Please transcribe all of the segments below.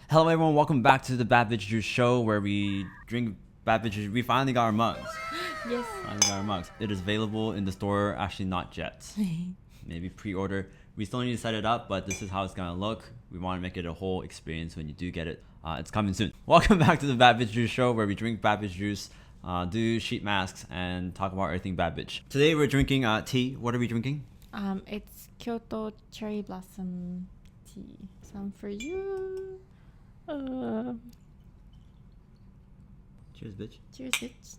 Hello everyone, welcome back to the Bad Bitch Juice show where we drink bad bitches. We finally got our mugs. Yes. Finally got our mugs. It is available in the store, actually not yet. Maybe pre-order. We still need to set it up, but this is how it's gonna look. We want to make it a whole experience when you do get it. It's coming soon. Welcome back to the Bad Bitch Juice show where we drink bad bitch juice, do sheet masks, and talk about everything bad bitch. Today we're drinking tea. What are we drinking? It's Kyoto cherry blossom tea. Some for you. Cheers, bitch. Cheers, bitch.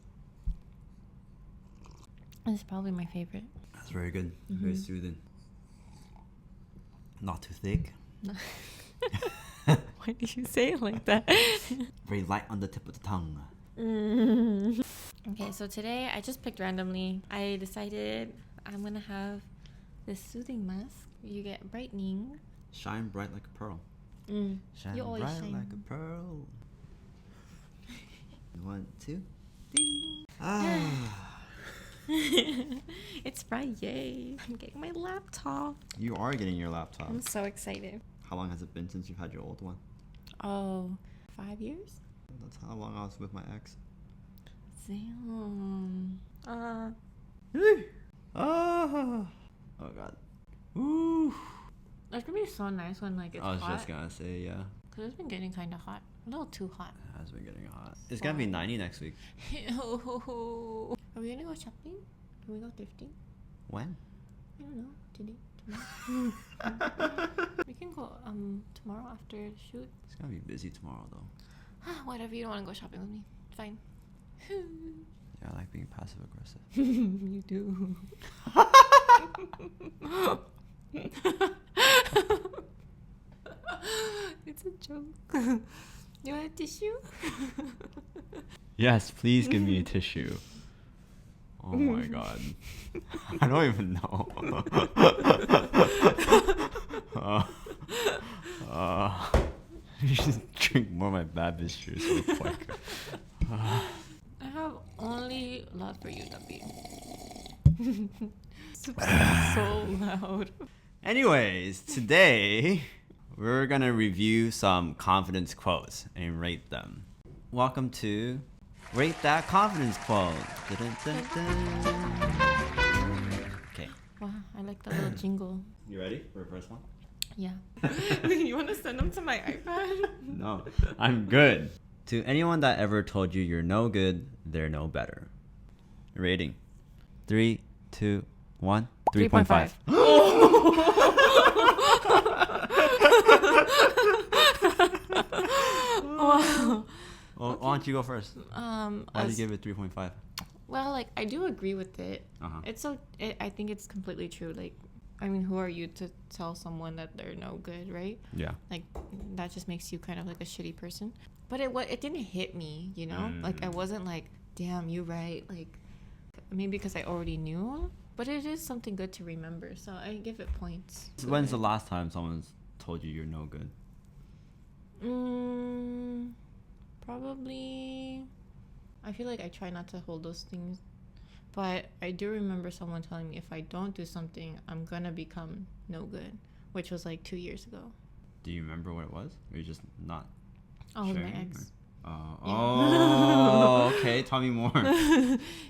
This is probably my favorite. That's very good. Very soothing. Not too thick. Why did you say it like that? Very light on the tip of the tongue. Okay, so today I just picked randomly. I decided I'm gonna have this soothing mask. You get brightening. Shine bright like a pearl. Shine You always bright shine. like a pearl. 1, 2, ding. Ah. It's Friday. I'm getting my laptop. You are getting your laptop. I'm so excited. How long has it been since you've had your old one? Oh, 5 years? That's how long I was with my ex. Damn. Oh god. Ooh. It's gonna be so nice when like it's I was hot. just gonna say, yeah. Cause it's been getting kind of hot. A little too hot. It has been getting hot. It's gonna be 90 next week. Are we gonna go shopping? Can we go thrifting? When? I don't know. Today? Tomorrow? We can go tomorrow after the shoot. It's gonna be busy tomorrow though. Whatever, you don't want to go shopping with me. Fine. Yeah, I like being passive aggressive. You do. It's a joke. You want a tissue? Yes, please give me a tissue. Oh my god. I don't even know. You should drink more of my bad bitch juice real quick. I have only love for you, Dumpy. So loud. Anyways, today we're gonna review some confidence quotes and rate them. Welcome to Rate That Confidence Quote. Okay. Wow, I like the little jingle. You ready for the first one? Yeah. You want to send them to my iPad? No, I'm good. To anyone that ever told you you're no good, they're no better. Rating. 3, 2, 1. 3.5. Wow. Well, why don't you go first? Why do you as- give it 3.5? Well, like I do agree with it. Uh-huh. I think it's completely true. Like, I mean, who are you to tell someone that they're no good, right? Yeah. Like, that just makes you kind of like a shitty person. But it didn't hit me, you know? Like, I wasn't like, damn, you right. Like, maybe because I already knew. But it is something good to remember, so I give it points. When's the last time someone's told you you're no good? Probably. I feel like I try not to hold those things, but I do remember someone telling me if I don't do something, I'm gonna become no good, which was like 2 years ago. Do you remember what it was? Or you just not Oh, it was my sharing, ex. or- Yeah. Oh, okay. Tell me more.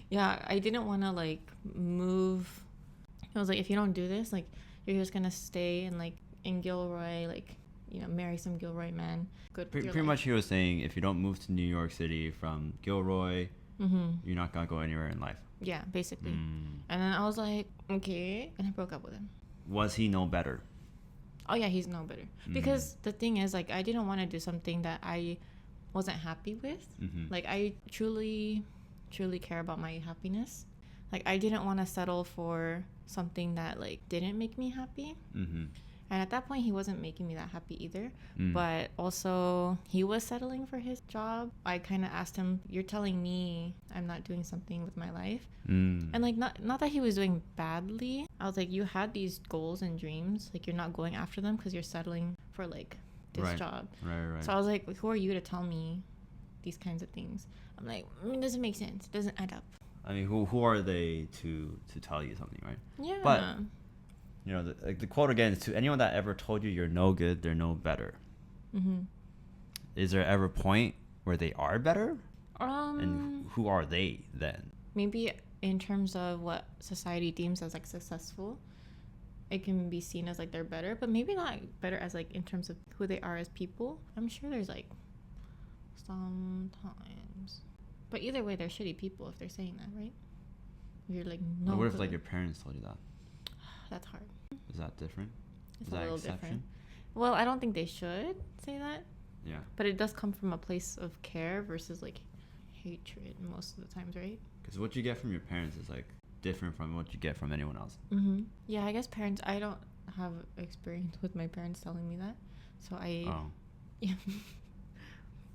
Yeah, I didn't want to like move. I was like, if you don't do this, like you're just gonna stay in Gilroy, like, you know, marry some Gilroy man. Good. Pretty much he was saying if you don't move to New York City from Gilroy, you're not going to go anywhere in life. Yeah, basically. And then I was like, okay, and I broke up with him. Was he no better? Oh yeah, he's no better. Because the thing is, like, I didn't want to do something that I wasn't happy with. Like, I truly care about my happiness. Like, I didn't want to settle for something that like didn't make me happy. And at that point, he wasn't making me that happy either. But also, he was settling for his job. I kind of asked him, you're telling me I'm not doing something with my life? And like, not that he was doing badly. I was like, you had these goals and dreams. Like, you're not going after them because you're settling for like this job. Right. So I was like, who are you to tell me these kinds of things? I'm like, it doesn't make sense. It doesn't add up. I mean, who are they to tell you something, right? Yeah. But you know, the quote again is to anyone that ever told you you're no good, they're no better. is there ever a point where they are better? Um, And who are they then? maybe in terms of what society deems as like successful, it can be seen as like they're better, but maybe not better as like in terms of who they are as people. I'm sure there's like sometimes, but either way, they're shitty people if they're saying that, right? If you're like no. What if good. like your parents told you that? That's hard. Is that different? It's Is a that little exception? different. Well, I don't think they should say that, Yeah. but it does come from a place of care versus like hatred most of the times, right? Because what you get from your parents is like different from what you get from anyone else. Mm-hmm. Yeah, I guess parents. I don't have experience with my parents telling me that, so I. Oh. Yeah.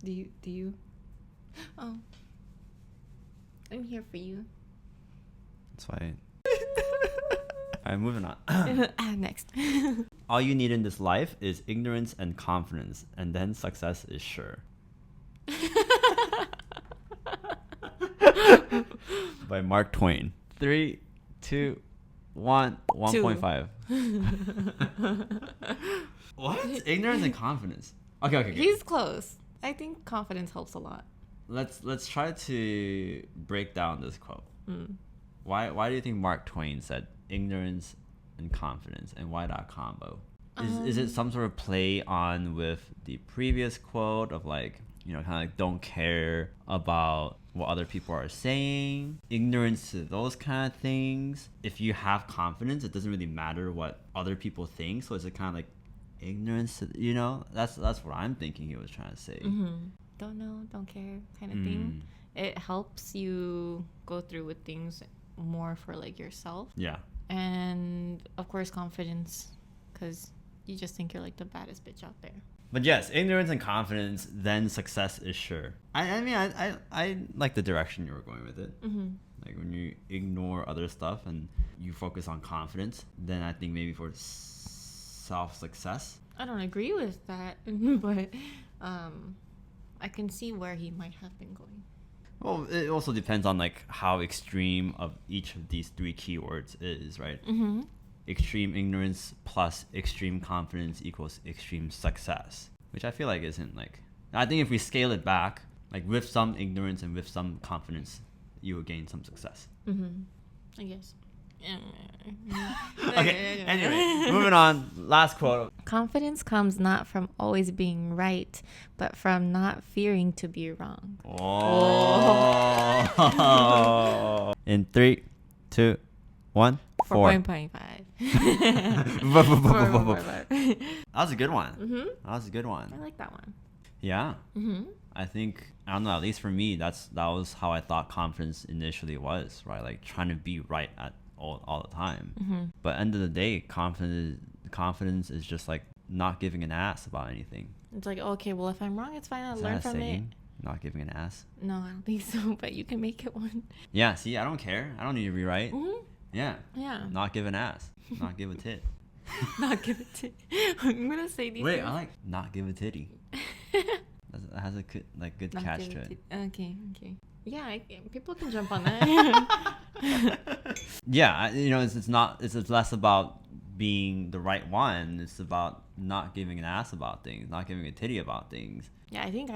Do you? Do you? Oh. I'm here for you. That's why. Alright, moving on. Next. All you need in this life is ignorance and confidence, and then success is sure. By Mark Twain. 3, 2, 1, 1.5. What? Ignorance and confidence. Okay. He's close. I think confidence helps a lot. Let's try to break down this quote. Mm. Why do you think Mark Twain said ignorance and confidence, and why that combo? Is it some sort of play on with the previous quote of like, you know, kind of like don't care about what other people are saying, ignorance to those kind of things? If you have confidence, it doesn't really matter what other people think, so it's kind of like ignorance to, you know, that's what I'm thinking he was trying to say. Mm-hmm. Don't know, don't care kind of thing. It helps you go through with things more for like yourself. Yeah. And of course confidence, because you just think you're like the baddest bitch out there. But yes, ignorance and confidence, then success is sure. I mean, I like the direction you were going with it. Mm-hmm. Like when you ignore other stuff and you focus on confidence, then I think maybe for self-success. I don't agree with that, but I can see where he might have been going. Well, it also depends on like how extreme of each of these three keywords is, right? Mm-hmm. Extreme ignorance plus extreme confidence equals extreme success, which I feel like isn't like. I think if we scale it back, like with some ignorance and with some confidence, you will gain some success. Mm-hmm. I guess. Okay, anyway, moving on. Last quote. Confidence comes not from always being right, but from not fearing to be wrong. Oh. In 3, 2, 1, 4. 4.5. That was a good one. Mm-hmm. That was a good one. I like that one. Yeah. Mm-hmm. I think, I don't know, at least for me, that was how I thought confidence initially was, right? Like trying to be right at all the time. Mm-hmm. But end of the day, confidence is just like not giving an ass about anything. It's like, okay, well, if I'm wrong, it's fine. I'll Is learn that a from saying? Not giving an ass? it. No, I don't think so, but you can make it one. Yeah, see, I don't care. I don't need to be right. Mm-hmm. Yeah. Yeah. Not give an ass. Not give a tit. Not give it to. I'm gonna say these. Wait, words. I like not give a titty. That has a good Not catch give to it it. Okay. Yeah, people can jump on that. Yeah, you know, it's not. It's less about being the right one. It's about not giving an ass about things, not giving a titty about things. Yeah, I think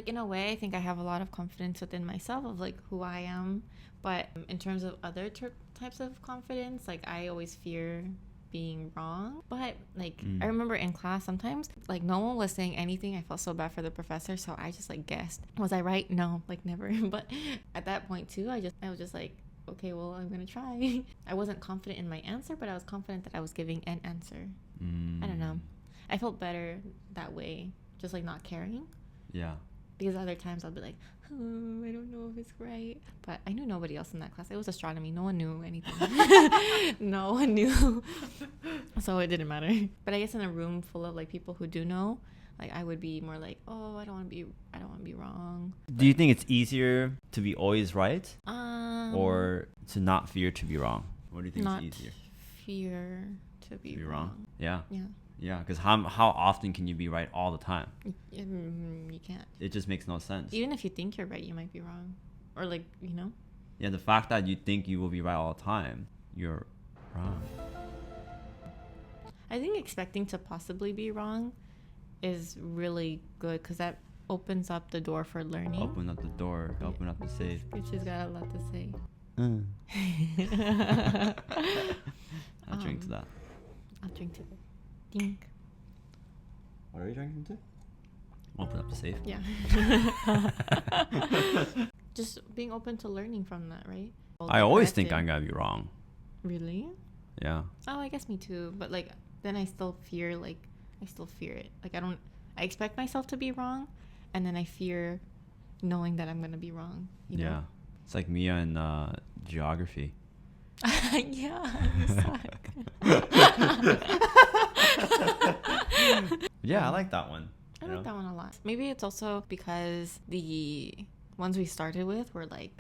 in a way, I think I have a lot of confidence within myself of like who I am. But in terms of other types of confidence, like I always fear being wrong. But like I remember in class sometimes like no one was saying anything. I felt so bad for the professor, so I just like guessed. Was I right? No, like never. But at that point too, I was just like, okay, well, I'm gonna try. I wasn't confident in my answer, but I was confident that I was giving an answer. I don't know. I felt better that way, just like not caring. Yeah. Because other times I'll be like, oh, I don't know if it's right. But I knew nobody else in that class. It was astronomy. No one knew anything. No one knew. So it didn't matter. But I guess in a room full of like people who do know, like I would be more like, oh, I don't want to be wrong. Do you think it's easier to be always right, Or or to not fear to be wrong? What do you think not is easier? fear to be wrong. Yeah. Yeah. Yeah, because how often can you be right all the time? You can't. It just makes no sense. Even if you think you're right, you might be wrong. Or like, you know? Yeah, the fact that you think you will be right all the time, you're wrong. I think expecting to possibly be wrong is really good because that opens up the door for learning. Open up the door. Open up the safe. Gucci's got a lot to say. I'll drink to that. I'll drink to it. Dink. What are you drinking to? Open up the safe. Yeah. Just being open to learning from that, right? I always think I'm gonna be wrong. Really? Yeah. Oh, I guess me too. But like, then I still fear it. Like, I expect myself to be wrong, and then I fear knowing that I'm gonna be wrong. You know? Yeah. It's like Mia in geography. Yeah, you suck. Yeah, I like that one. I like that one a lot. Maybe it's also because the ones we started with were like,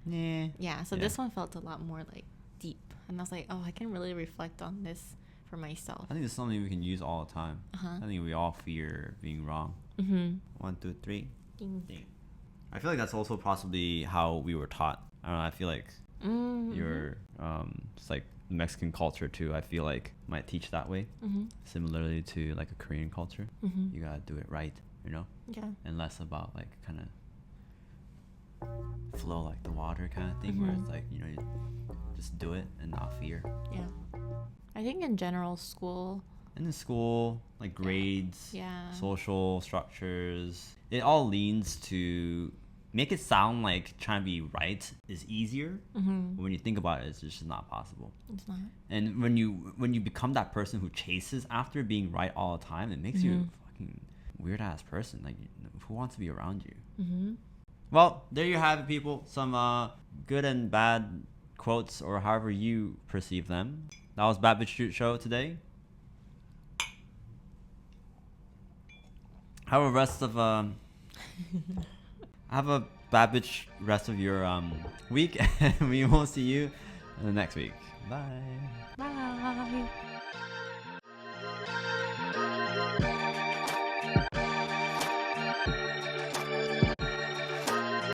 yeah. So this one felt a lot more like deep, and I was like, oh, I can really reflect on this for myself. I think it's something we can use all the time. I think we all fear being wrong. 1, 2, 3. Ding. Ding. I feel like that's also possibly how we were taught. I don't know. I feel like your it's like Mexican culture too. I feel like might teach that way. Similarly to like a Korean culture, you gotta do it right, you know. Yeah. And less about like kind of flow like the water kind of thing, where it's like, you know, you just do it and not fear. Yeah. I think in general, school. In the school, like grades, social structures, it all leans to make it sound like trying to be right is easier. But when you think about it, it's just not possible. It's not. And when you become that person who chases after being right all the time, it makes you a fucking weird ass person. Like, who wants to be around you? Well, there you have it, people. Some good and bad quotes, or however you perceive them. That was Bad Bitch Shoot Show today. Have a rest of have a bad bitch rest of your week, and we will see you in the next week. Bye. Bye.